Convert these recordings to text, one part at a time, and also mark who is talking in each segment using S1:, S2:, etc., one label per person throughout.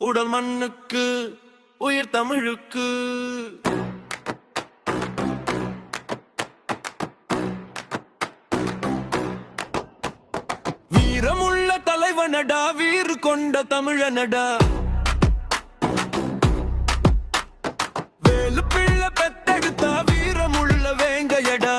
S1: உடல் மண்ணுக்கு உயிர் தமிழுக்கு. வீரமுள்ள தலைவனடா, வீறு கொண்ட தமிழனடா, வேலு பிள்ளை பெத்தெடுத்த வீரமுள்ள வேங்கையடா.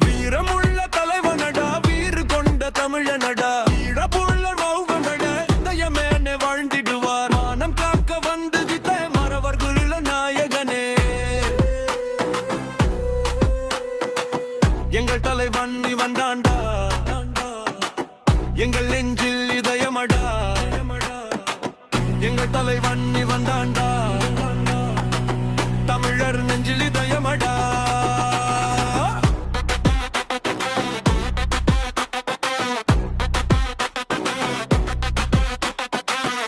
S1: வீரமுள்ள தலைவனடா, வீறு கொண்ட தமிழனடா, ஈழப்புள்ள வௌவனடா, இதயமேனே வாழ்ந்திடுவார். மானம் காக்க வந்து வித்த மறவர்குள்ள நாயகனே, எங்கள் தலைவன் இவன் தாண்டா, எங்கள் நெஞ்சில் இதயமடா. எங்கள் தலைவன் இவன் தாண்டா, தமிழர் நெஞ்சில் இதயமடா.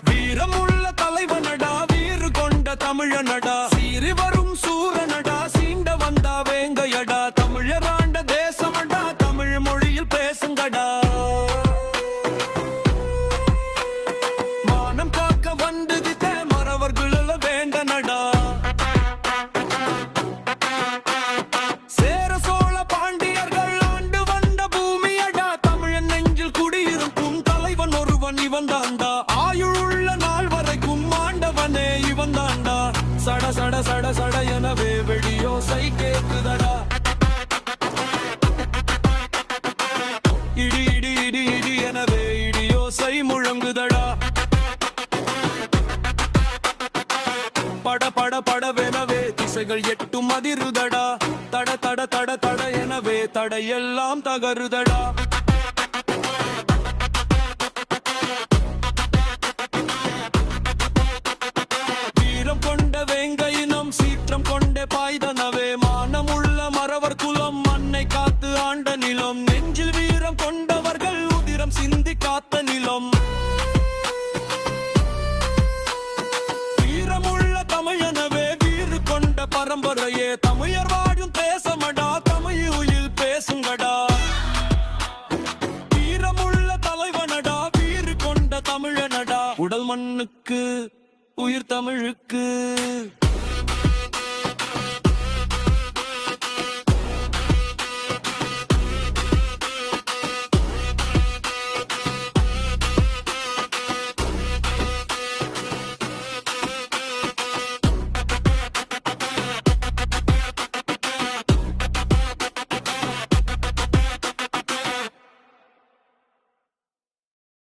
S1: வீரமுள்ள தலைவனடா, வீறு கொண்ட தமிழனடா, சீறி வரும் சூரனடா, சீண்ட வந்தா வேங்கையடா. தமிழராண்ட தேசமடா, தமிழ் மொழியில் பேசுங்கடா. மானம் காக்க வந்து வித்த மறவர்கள் வேண்டனடா. சேர சோழ பாண்டியர்கள் ஆண்டு வந்த பூமியடா, தமிழன் நெஞ்சில் குடியிருக்கும் தலைவன் ஒருவன் இவன் தாண்டா. ஆயுளுள்ள நாள் வரைக்கும் ஆண்டவனே இவன் தாண்டா. சட சட சட சட எனவே வெடியோசை கேக்குதடா. இடி இடி இடி இடி எனவே இடியோசை முழங்குதடா. பட பட படவெனவே திசைகள் எட்டும் அதிருதடா. தட தட தட தட எனவே தடையெல்லாம் தகருதடா. வீரம் கொண்ட வேங்கையினம் சீற்றம் கொண்ட பாய்தனவே, மானமுள்ள மறவர் குலம் மண்ணை காத்து ஆண்ட நிலம். நெஞ்சில் வீரம் கொண்டவர்கள் உதிரம் சிந்தி காத்த நிலம். வீரமுள்ள தமிழனவே, வீறு கொண்ட பரம்பரையே, தமிழர் வாழும் தேசமடா, தமிழ் உயில் பேசுங்கடா. வீரமுள்ள தலைவனடா, வீறு கொண்ட தமிழனடா, உடல் மண்ணுக்கு உயிர் தமிழுக்கு.